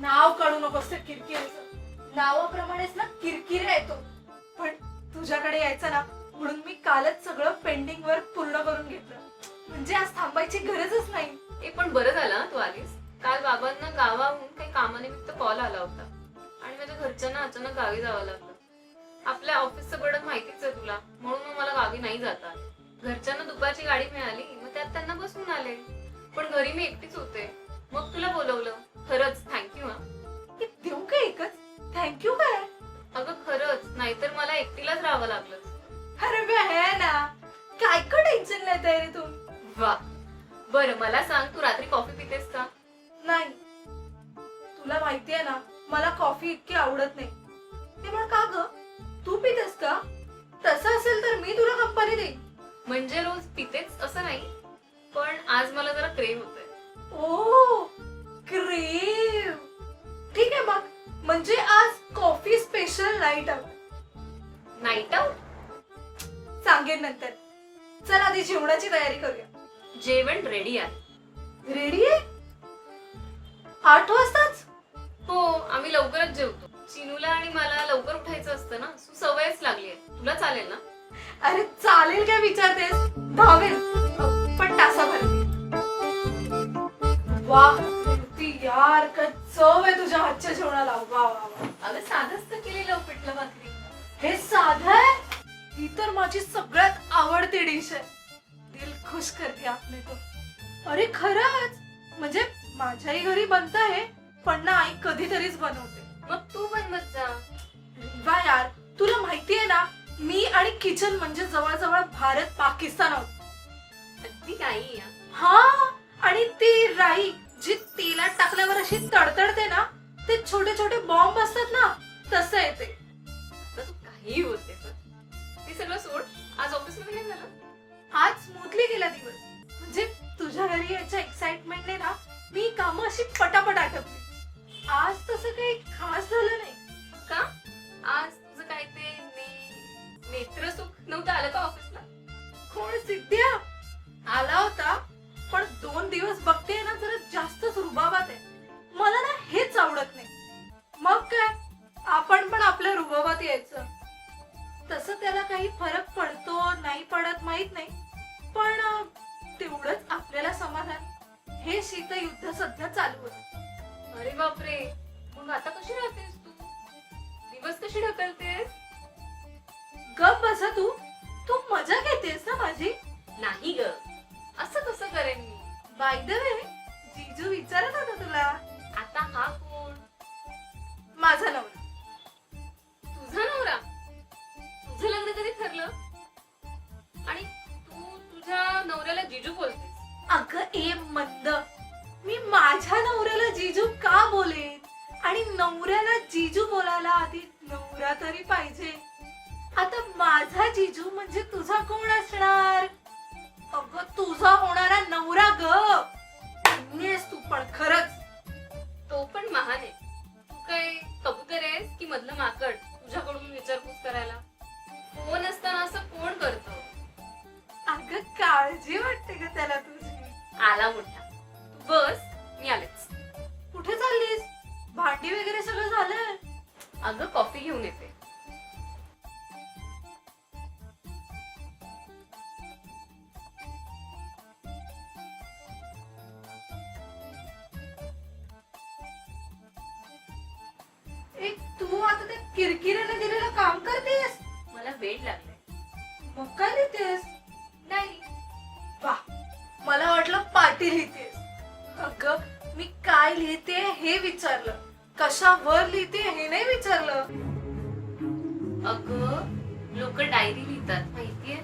नाव काढू नकोस त्या किरकिरीचं. नावाप्रमाणेच ना किरकिरे येतो. पण तुझ्याकडे यायचं ना म्हणून मी कालच सगळं पेंडिंग वर्क पूर्ण करून घेतलं. म्हणजे आज थांबायची गरजच नाही. हे पण बरं झालं ना तू आलीस. काल बाबांना गावाहून काही कामानिमित्त कॉल आला होता आणि माझ्या घरच्यांना अचानक गावी जावं लागलं. आपल्या ऑफिसचं बडं माहितीच आहे तुला, म्हणून मग मला गावी नाही जाता आलं. घरच्यांना दुपारची गाडी मिळाली, मग त्यात त्यांना बसवून आले. पण घरी मी एकटीच होते, मग तुला बोलवलं. खरंच थँक्यू हा. हे देऊ का एकच थँक्यू काय? अगं खरंच, नाहीतर मला एकटीलाच राहावं लागलं. अरे बे आहे ना, काय का टेन्शन नाही रे तू. वा, बरं मला सांग, तू रात्री कॉफी पितेस का? नाही, तुला माहितीये ना मला कॉफी इतकी आवडत नाही. ते पण का ग, तू पितेस का? तसं असेल तर मी तुला कंपनी देईन. म्हणजे रोज पितेच असं नाही, पण आज मला जरा क्रेव होतंय. ओ क्रीम, ठीक आहे मग. म्हणजे आज coffee special night out. Night out? सांगेन नंतर. चल आधी जेवणाची तयारी करूया. जेवण रेडी आहे. रेडी आहे? 8 वाजताच? हो, आम्ही लवकरच जेवतो. चिनूला आणि मला लवकर उठायचं असतं ना, सवयच लागली आहे. तुला चालेल ना? अरे चालेल काय विचारतेस, धावेल, पण तासाभर. वाह ती यार, काय चव आहे तुझ्या हातच्या जेवणाला. वा वा वा. अगं साधंच तर केलेलं पिठलं भाकरी. हे साधं आहे, ही तर माझी सगळ्यात आवडती डिश आहे. दिल खुश करते आपने तो. अरे खरंच, म्हणजे माझ्याही घरी बनत आहे, पण ना आई कधीतरीच बनवते. मग तू बनवत जा. वा यार, तुला माहितीये ना मी आणि किचन म्हणजे जवळजवळ भारत पाकिस्तान आहोत. अगदी काही या. हा, आणि ती राई जी तेलात टाकल्यावर अशी तडतडते ना, ते छोटे छोटे बॉम्ब असतात ना, तसं येते. आता तू काही होते पण ते सगळं सोड. आज ऑफिस मध्ये काय झालं? आज स्मूथली गेला दिवस. म्हणजे तुझ्या घरी यायच्या एक्साइटमेंटने ना मी कामं अशी पटापट आटपली. आज तसं काही खास झालं नाही. का? आज तुझं काय ते नेत्रसुख नव्हतं आलं का ऑफिसला? कोण सिद्ध्या? आला होता, पण 2 दिवस बघते ना जरा जास्तच रुबाबात आहे. मला ना हेच आवडत नाही. मग काय, आपण पण आपल्या रुबाबात यायचं. तसं त्याला काही फरक पडतो नाही पडत माहित नाही, पण तेवढंच आपल्याला समाधान. हे शीतयुद्ध सध्या चालू होतं. अरे बापरे, मग आता कशी राहतेस तू? दिवस कशी ढकलतेस? गप बसा तू. तू मजा घेतेस ना माझी? नाही ग, असं कसं करेन मी? बाय द वे, जीजू विचारत होता तुला. आता हा कोण? माझा नवरा. तुझा नवरा? तुझं लग्न कधी ठरलं? आणि तू तुझ्या नवऱ्याला जिजू बोलतेस? अगं ए मंद, मी माझ्या नवऱ्याला जीजू का बोलेन? आणि नवऱ्याला जीजू बोलायला आधी नवरा तरी पाहिजे. आता माझा जीजू म्हणजे तुझा कोण असणार? अगं तुझा होणारा नवरा ग. धन्येस तू पण खरंच. तो पण महान आहे. तू काय कबूतर आहेस की मधलं माकड तुझ्याकडून विचारपूस करायला? कोण असताना असं कोण करतं? अगं काळजी वाटते ग त्याला तुझी. आला मोठा. तू बस, मी आलेच. कुठे चाललीस? भांडी वगैरे सगळं झालंय? अगं कॉफी घेऊन येते. एक तू आता ते किरकिरीने दिलेलं काम करतेस? मला वेळ लागलाय. मग काय लिहितेस? नाही. वा, मला वाटलं पाटी लिहितेस. अगं मी काय लिहिते हे विचारलं, कशावर लिहिते हे नाही विचारलं. अगं लोक डायरी लिहितात माहितीये?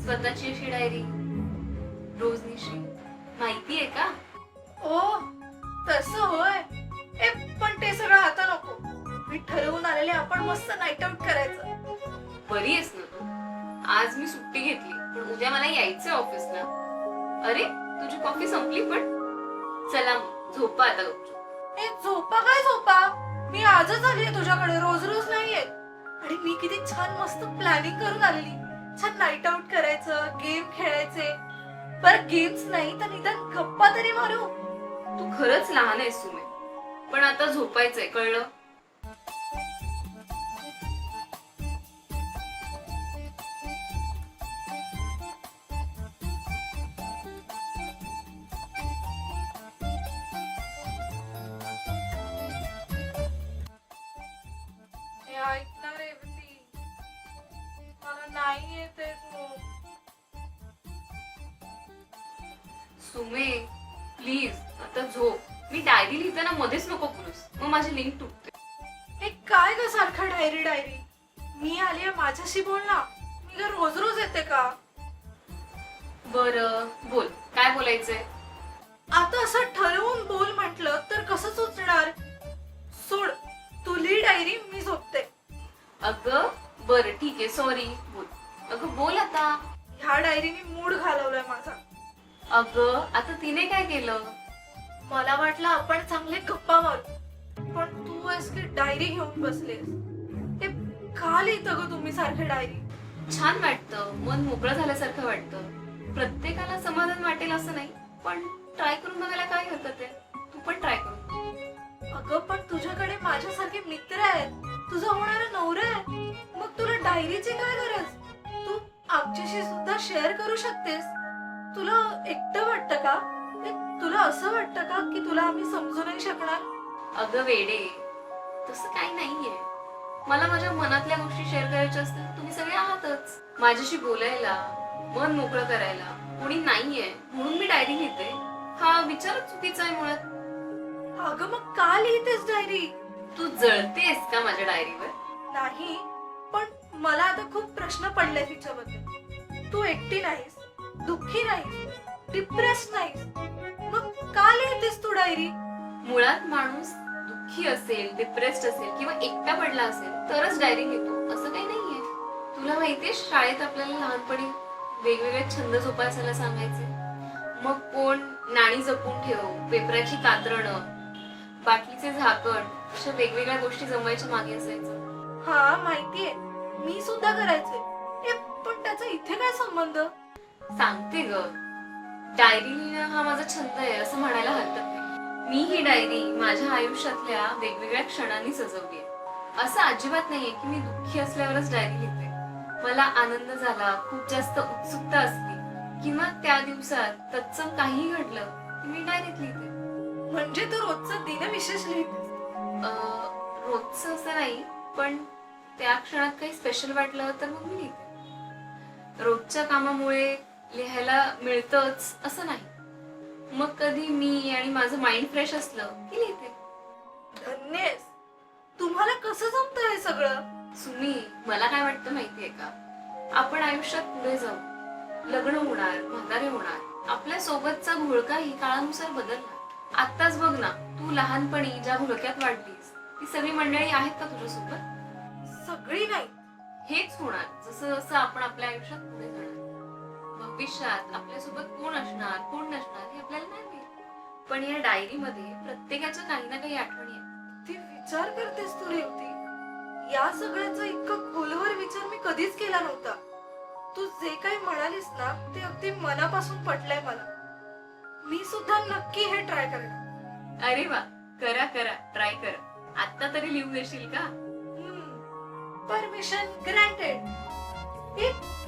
स्वतःची अशी डायरी रोजनिशी, माहितीये का? ओ तसं होय. ए पण ते सगळं आता नको. मी ठरवून आलेले आपण मस्त नाईट आउट करायचं. बरी आहेस ना तू? आज मी सुट्टी घेतली, पण उद्या मला यायचंय ऑफिसला. अरे तुझी कॉफी संपली पण? चला मग झोपा आता गपचूप. ए झोपा काय झोपा, मी आजच आलीये तुझ्याकडे, रोज रोज नाही येत. आणि मी किती छान मस्त प्लॅनिंग करून आलेली. छान नाईट आउट करायचं, गेम खेळायचे. बरं गेम्स नाही तर निदान गप्पा तरी मारू. तू खरंच लहान आहेस सुमे. पण आता झोपायचंय, कळलं? हे ऐक ना रेवती, मला नाही येते झोप. सुमे प्लीज आता झोप. मी डायरी लिहिताना मध्येच नको बोलूस, मग माझी लिंक तुटते. हे काय ग सारखं डायरी डायरी? मी आली माझ्याशी बोल ना. मी का रोज रोज येते का? बरं बोल, काय बोलायचंय? आता असं ठरवून बोल म्हटलं तर कसं सुचणार? सोड, तू लिही डायरी, मी झोपते. अगं बरं ठीक आहे, सॉरी, बोल. अगं बोल आता. ह्या डायरीने मूड घालवलाय माझा. अगं आता तिने काय केलं? मला वाटलं आपण चांगले गप्पा मारू, पण तू आहेस की डायरी घेऊन बसलेस. हे का लिहिता ग तुम्ही सारखे डायरी? छान वाटतं, मन मोकळं झाल्यासारखं वाटतं. प्रत्येकाला समाधान वाटेल असं नाही, पण ट्राय करून बघायला काय हरकत आहे? तू पण ट्राय करून बघ. अगं पण तुझ्याकडे माझ्यासारखे मित्र आहेत, तुझा होणारा नवरा आहे, मग तुला डायरीची काय गरज? तू आमच्याशी सुद्धा शेअर करू शकतेस. तुला एकटं वाटतं का? तुला असं वाटतं का की तुला आम्ही समजू नाही शकणार? अगं वेडे, तसं काही नाहीये. मला माझ्या मनातल्या गोष्टी शेअर करायच्या असतील, तुम्ही सगळे आहातच. माझ्याशी बोलायला, मन मोकळं करायला कोणी नाहीये, म्हणून मी डायरी लिहिते. हा विचारच चुकीचा आहे मुळात. अगं मग का लिहितेस डायरी? तू जळतेस का माझ्या डायरीवर? नाही, पण मला आता खूप प्रश्न पडले तिच्याबद्दल. तू एकटी नाहीस, दुःखी नाहीस, डिप्रेस नाहीस, मग का लिहितेस तू डायरी? मुळात माणूस दुःखी असेल, डिप्रेस्ड असेल किंवा एकटा पडला असेल तरच डायरी लिहितो, असं काही नाहीये. तुला माहितीये शाळेत आपल्याला लहानपणी वेगवेगळे छंद जोपासायला सांगायचे. मग कोण नाणी जपून ठेव, पेपराची कात्रणं, बाटलीचे झाकण, अशा वेगवेगळ्या गोष्टी जमवायच्या मागे असायचं. हा माहितीये, मी सुद्धा करायचे. पण त्याचा इथे काय संबंध? सांगते ग, डायरी लिहिणं हा माझा छंद आहे असं म्हणायला हरकत नाही. मी ही डायरी माझ्या आयुष्यातल्या वेगवेगळ्या क्षणांनी सजवली आहे. असं अजिबात नाहीये की मी दुःखी असल्यावरच डायरी लिहिते. मला आनंद झाला, खूप जास्त उत्सुकता असली किंवा त्या दिवसात तत्सम काहीही घडलं की मी डायरीत लिहिते. म्हणजे तू रोजचं दिनविशेष लिहितेस? रोजचं असं नाही, पण त्या क्षणात काही स्पेशल वाटलं तर मग मी लिहिते. रोजच्या कामामुळे लिहायला मिळतच असं नाही. मग कधी मी आणि माझं माइंड फ्रेश असलं की लिहिते. धन्यस, तुम्हाला कसं जमतं हे सगळं? सुमी, मला काय वाटतं माहितीये का? आपण आयुष्यात पुढे जाऊ, लग्न होणार, म्हातारे होणार, आपल्या सोबतचा घोळकाही काळानुसार बदलणार. आत्ताच बघ ना, तू लहानपणी ज्या घोळक्यात वाढलीस ती सगळी मंडळी आहेत का तुझ्यासोबत? सगळी नाही. हेच होणार जसं जसं आपण आपल्या आयुष्यात पुढे जाणार. भविष्यात आपल्यासोबत कोण असणार, कोण नसणार हे आपल्याला नाही माहित. पण या डायरी मध्ये प्रत्येकाच्या काही ना काही आठवणी आहेत. ती विचार करतेस तू रेवती? या सगळ्याचा इतका खोलवर विचार मी कधीच केला नव्हता. तू जे काही म्हणालीस ना ते अगदी मनापासून पटलंय मला. मी सुद्धा नक्की हे ट्राय करणार. अरे वा, करा करा, ट्राय करा. आता तरी लिहून देशील का? Permission granted.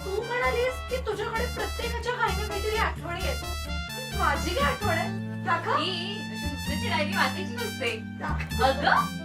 तू म्हणालीस की तुझ्याकडे प्रत्येकाच्या काही ना काहीतरी आठवणी आहेत. माझी काय आठवण आहे? दाखव. ही अशी दुसऱ्याची डायरी वाचायची नसते. दाखव. अगं